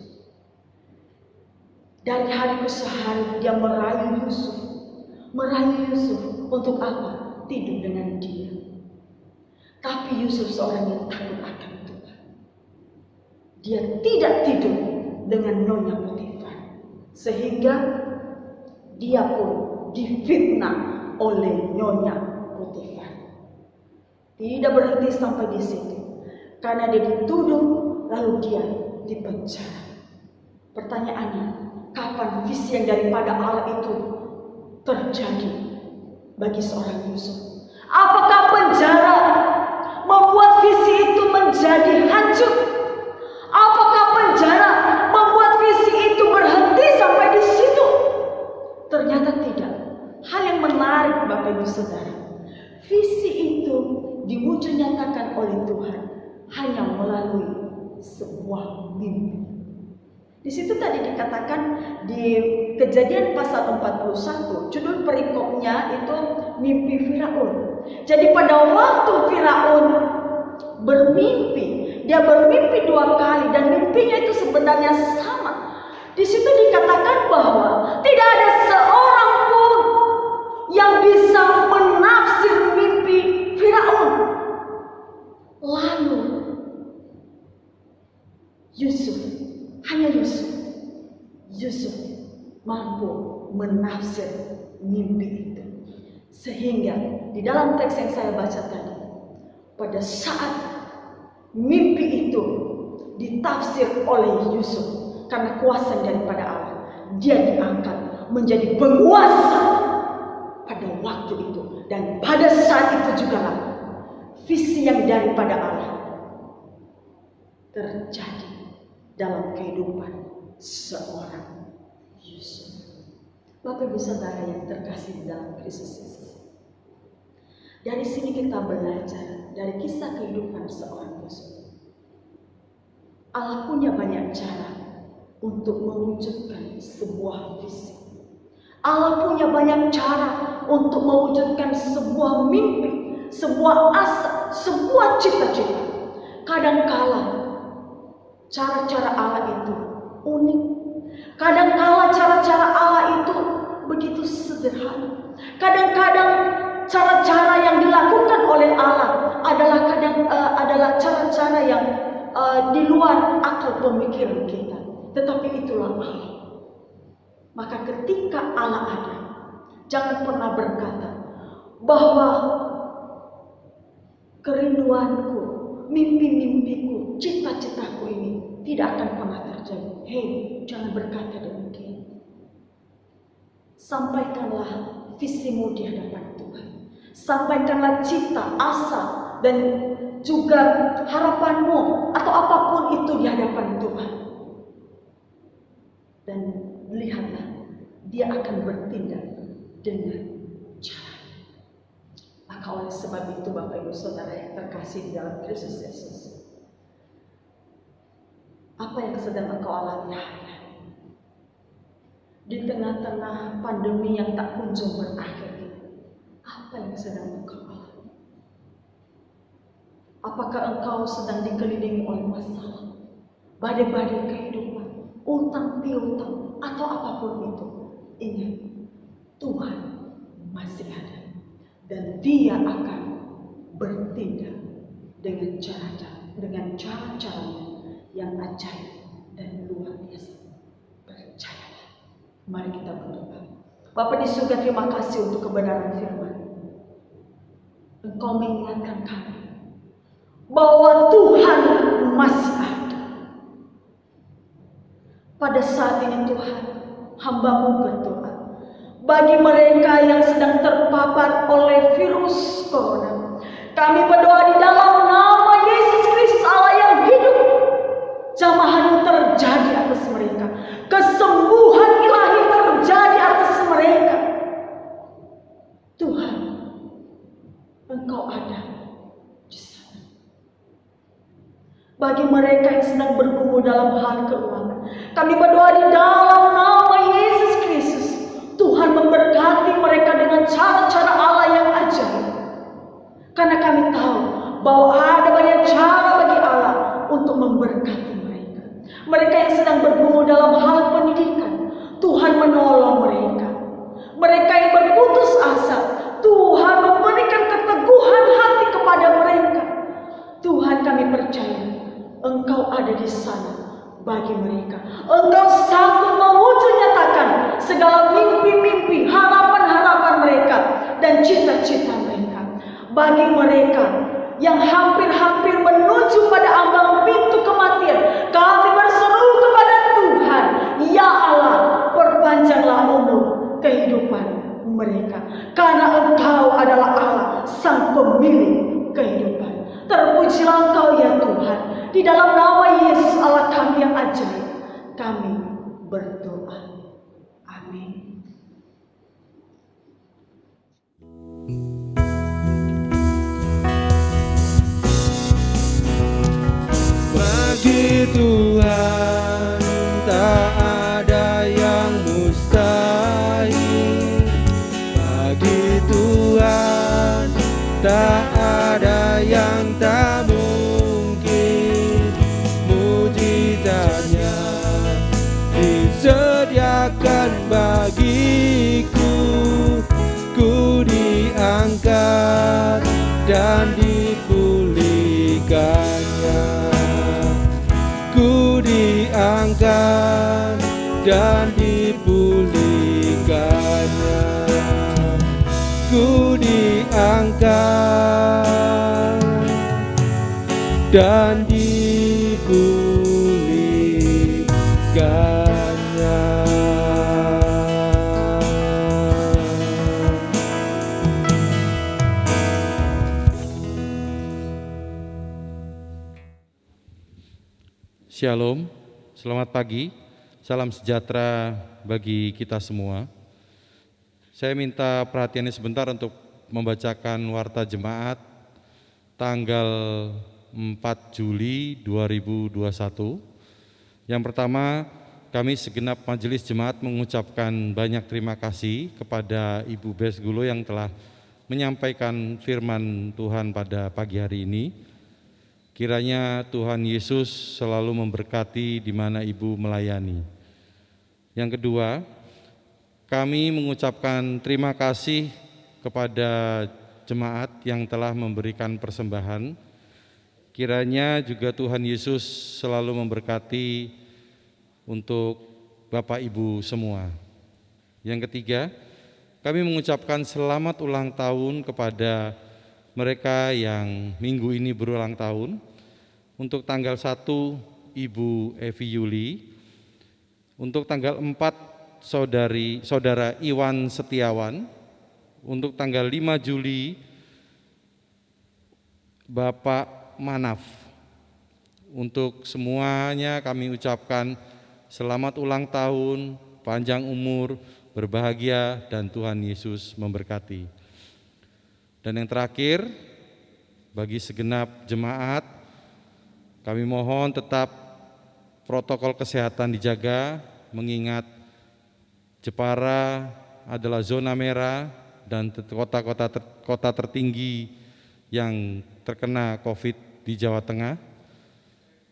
Dari hari ke sehari dia merayu Yusuf. Merayu Yusuf untuk apa? Tidur dengan dia. Tapi Yusuf seorang yang takut akan Tuhan. Dia tidak tidur dengan Nyonya Potifar. Sehingga dia pun difitnah oleh Nyonya Potifar. Tidak berhenti sampai di situ. Karena dia dituduh, lalu dia dipenjara. Pertanyaannya, kapan visi yang daripada Allah itu terjadi? bagi seorang Yusuf? Apakah penjara membuat visi itu menjadi hancur? Apakah penjara membuat visi itu berhenti sampai di situ? Ternyata tidak. Hal yang menarik Bapak Ibu Saudara, visi itu diwujud nyatakan oleh Tuhan hanya melalui sebuah mimpi. Di situ tadi dikatakan di Kejadian pasal 41, judul perikopnya itu mimpi Firaun. Jadi pada waktu Firaun bermimpi, dia bermimpi 2 kali dan mimpinya itu sebenarnya sama. Di situ dikatakan bahwa tidak ada seorang pun yang bisa menafsir mimpi Firaun. Lalu Yusuf, hanya Yusuf mampu menafsir mimpi itu. Sehingga di dalam teks yang saya baca tadi, pada saat mimpi itu ditafsir oleh Yusuf karena kuasa daripada Allah, dia diangkat menjadi penguasa pada waktu itu. Dan pada saat itu juga visi yang daripada Allah terjadi dalam kehidupan seorang Yusuf. Bapak Ibu Saudara yang terkasih di dalam Kristus Yesus, dari sini kita belajar dari kisah kehidupan seorang Yusuf. Allah punya banyak cara untuk mewujudkan sebuah visi. Allah punya banyak cara untuk mewujudkan sebuah mimpi, sebuah asa, sebuah cita-cita. Kadangkala cara-cara Allah itu unik. Kadangkala cara-cara Allah itu begitu sederhana. Kadang-kadang cara-cara yang dilakukan oleh Allah adalah cara-cara yang di luar akal pemikiran kita. Tetapi itulah Allah. Maka ketika Allah ada, jangan pernah berkata bahwa kerinduanku, mimpi-mimpiku, cita-citaku ini tidak akan pernah terjadi. Hei, jangan berkata demikian. Sampaikanlah visimu di hadapan Tuhan. Sampaikanlah cita, asa, dan juga harapanmu atau apapun itu di hadapan Tuhan. Dan lihatlah, dia akan bertindak dengan cara. Maka oleh sebab itu Bapak Ibu Saudara yang terkasih di dalam Kristus Yesus, apa yang sedang engkau alami hari ini? Di tengah-tengah pandemi yang tak kunjung berakhir ini, apa yang sedang engkau alami? Apakah engkau sedang dikelilingi oleh masalah, badai-badai kehidupan, utang piutang, atau apapun itu? Ingat, Tuhan masih ada dan Dia akan bertindak dengan cara-caranya yang ajaib dan luar biasa. Percayalah. Mari kita berdoa. Bapa di surga, terima kasih untuk kebenaran firman. Engkau mengingatkan kami bahwa Tuhan masih ada. Pada saat ini Tuhan, hamba-Mu berdoa bagi mereka yang sedang terpapar oleh virus corona. Kami berdoa di dalam nama Yesus Kristus Allah yang hidup. Jamahan terjadi atas mereka. Kesembuhan ilahi terjadi atas mereka. Tuhan, Engkau ada di sana. Bagi mereka yang sedang bergumul dalam hal keuangan, kami berdoa di dalam nama Yesus Kristus. Tuhan memberkati mereka dengan cara-cara Allah yang ajaib. Karena kami tahu bahwa ada banyak cara bagi Allah untuk memberkati mereka. Mereka yang sedang bergumul dalam hal pendidikan, Tuhan menolong mereka. Mereka yang berputus asa, Tuhan memberikan keteguhan hati kepada mereka. Tuhan, kami percaya Engkau ada di sana bagi mereka. Engkau sanggup mewujud nyatakan segala mimpi-mimpi, harapan-harapan mereka dan cita-cita mereka. Bagi mereka yang hampir-hampir menuju pada ambang pintu kematian, kami berseru kepada Tuhan, ya Allah, perpanjanglah umur kehidupan mereka. Karena Engkau Di dalam nama Yesus Allah kami yang ajaib, kami berdoa. Amin. Bagi Tuhan tak ada yang mustahil. Bagi Tuhan tak ada yang tak mungkin. Mujizatnya disediakan bagiku. Ku diangkat dan dipulihkannya. Ku diangkat dan dipulihkannya. Ku diangkat dan dipulihkannya. Shalom, selamat pagi, salam sejahtera bagi kita semua. Saya minta perhatiannya sebentar untuk membacakan warta jemaat tanggal 4 Juli 2021. Yang pertama, kami segenap majelis jemaat mengucapkan banyak terima kasih kepada Ibu Besgulo yang telah menyampaikan firman Tuhan pada pagi hari ini. Kiranya Tuhan Yesus selalu memberkati di mana Ibu melayani. Yang kedua, kami mengucapkan terima kasih kepada jemaat yang telah memberikan persembahan. Kiranya juga Tuhan Yesus selalu memberkati untuk Bapak Ibu semua. Yang ketiga, kami mengucapkan selamat ulang tahun kepada mereka yang minggu ini berulang tahun. Untuk tanggal 1 Ibu Evi Yuli, untuk tanggal 4 Saudara Iwan Setiawan, untuk tanggal 5 Juli Bapak Manaf. Untuk semuanya kami ucapkan selamat ulang tahun, panjang umur, berbahagia, dan Tuhan Yesus memberkati. Dan yang terakhir, bagi segenap jemaat, kami mohon tetap protokol kesehatan dijaga, mengingat Jepara adalah zona merah dan kota tertinggi yang terkena COVID di Jawa Tengah.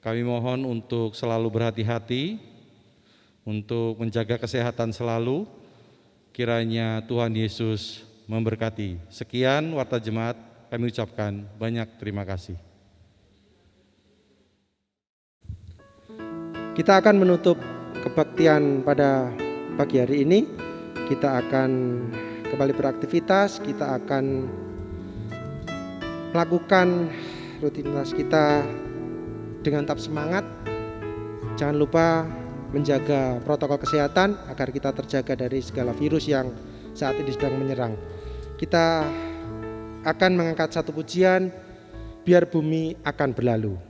Kami mohon untuk selalu berhati-hati, untuk menjaga kesehatan selalu. Kiranya Tuhan Yesus memberkati. Sekian warta jemaat, kami ucapkan banyak terima kasih. Kita akan menutup kebaktian pada pagi hari ini. Kita akan kembali beraktivitas, kita akan melakukan rutinitas kita dengan tetap semangat. Jangan lupa menjaga protokol kesehatan agar kita terjaga dari segala virus yang saat ini sedang menyerang. Kita akan mengangkat satu pujian, biar bumi akan berlalu.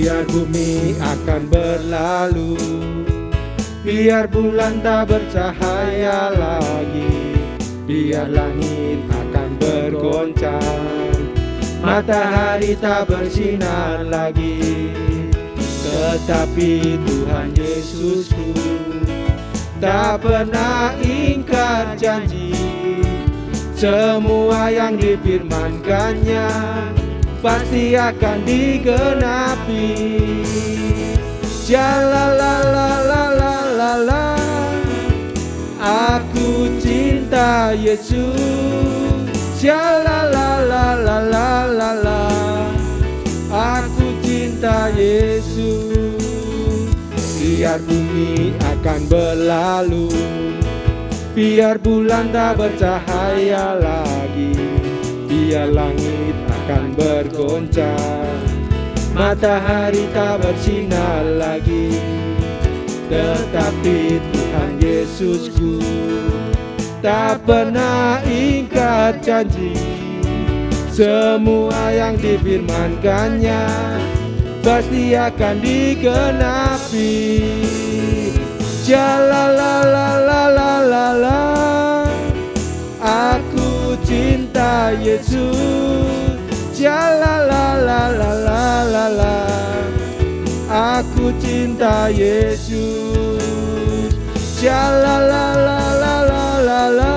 Biar bumi akan berlalu, biar bulan tak bercahaya lagi, biar langit akan bergoncang, matahari tak bersinar lagi. Tetapi Tuhan Yesusku tak pernah ingkar janji, semua yang difirmankannya pasti akan digenapi. Jalalalalalalalala, aku cinta Yesus. Jalalalalalalalala, aku cinta Yesus. Biar bumi akan berlalu, biar bulan tak bercahaya lagi, biar langit akan bergoncang, matahari tak bersinar lagi, tetapi Tuhan Yesusku tak pernah ingkar janji. Semua yang difirmankannya pasti akan digenapi. Jalalalalalalalala, aku cinta Yesus. Jalalalalalalalala, aku cinta Yesus. Jalalalalalalalala,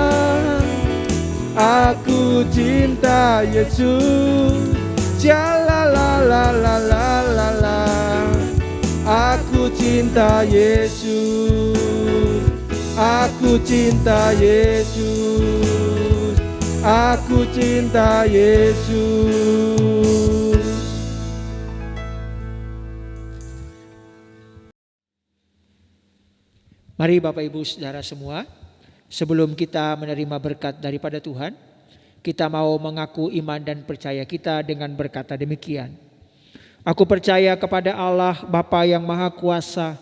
aku cinta Yesus. Jalalalalalalalala, aku cinta Yesus. Aku cinta Yesus. Aku cinta Yesus. Mari Bapak Ibu Saudara semua, sebelum kita menerima berkat daripada Tuhan, kita mau mengaku iman dan percaya kita dengan berkata demikian. Aku percaya kepada Allah Bapa yang Maha Kuasa,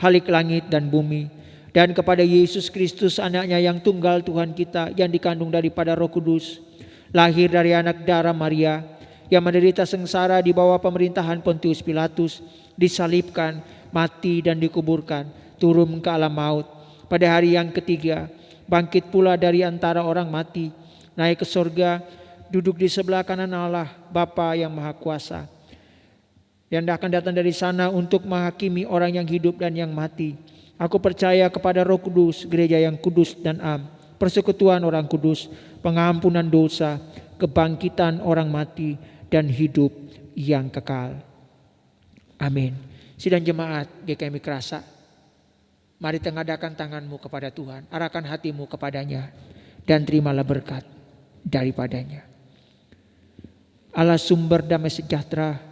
Khalik langit dan bumi, dan kepada Yesus Kristus anaknya yang tunggal Tuhan kita, yang dikandung daripada Roh Kudus, lahir dari anak darah Maria, yang menderita sengsara di bawah pemerintahan Pontius Pilatus, disalibkan, mati dan dikuburkan, turun ke alam maut, pada hari yang ketiga bangkit pula dari antara orang mati, naik ke sorga, duduk di sebelah kanan Allah Bapa yang Maha Kuasa, yang akan datang dari sana untuk menghakimi orang yang hidup dan yang mati. Aku percaya kepada Roh Kudus, gereja yang kudus dan am, persekutuan orang kudus, pengampunan dosa, kebangkitan orang mati, dan hidup yang kekal. Amin. Sidang jemaat GKMI Kerasa, mari tengadakan tanganmu kepada Tuhan, arahkan hatimu kepadanya, dan terimalah berkat daripadanya. Allah sumber damai sejahtera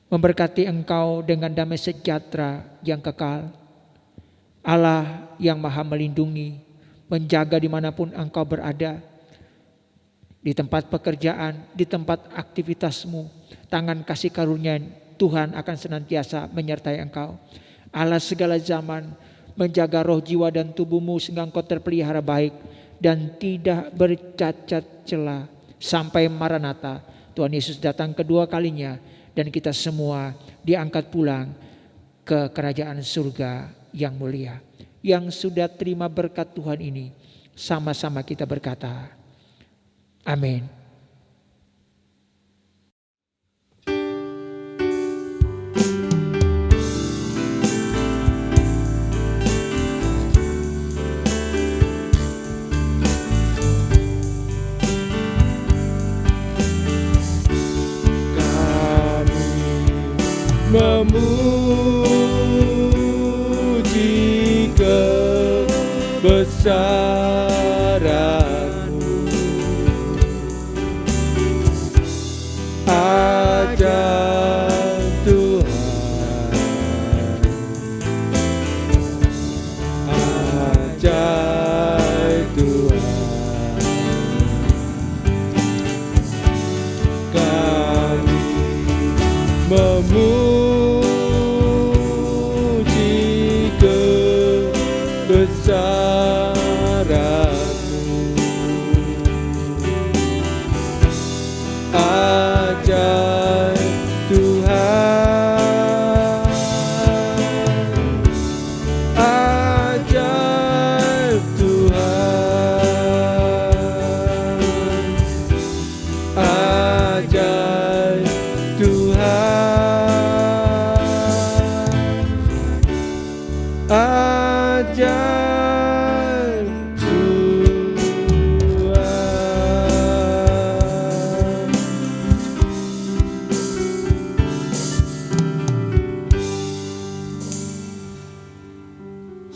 memberkati engkau dengan damai sejahtera yang kekal. Allah yang Maha melindungi, menjaga dimanapun engkau berada, di tempat pekerjaan, di tempat aktivitasmu. Tangan kasih karunia Tuhan akan senantiasa menyertai engkau. Allah segala zaman menjaga roh, jiwa dan tubuhmu sehingga engkau terpelihara baik dan tidak bercacat celah sampai Maranatha, Tuhan Yesus datang kedua kalinya, dan kita semua diangkat pulang ke kerajaan surga yang mulia. Yang sudah terima berkat Tuhan ini, sama-sama kita berkata, amin. Memuji kebesaran-Mu, ajaib Tuhan, ajaib Tuhan. Kami memuji kebesaran-Mu, ajaib Tuhan, ajaib Tuhan, ajaib Tuhan, ajaib Tuhan.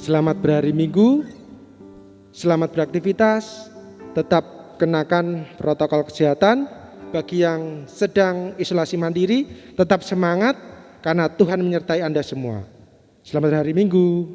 Selamat berhari Minggu, selamat beraktivitas, tetap kenakan protokol kesehatan. Bagi yang sedang isolasi mandiri, tetap semangat karena Tuhan menyertai Anda semua. Selamat hari Minggu.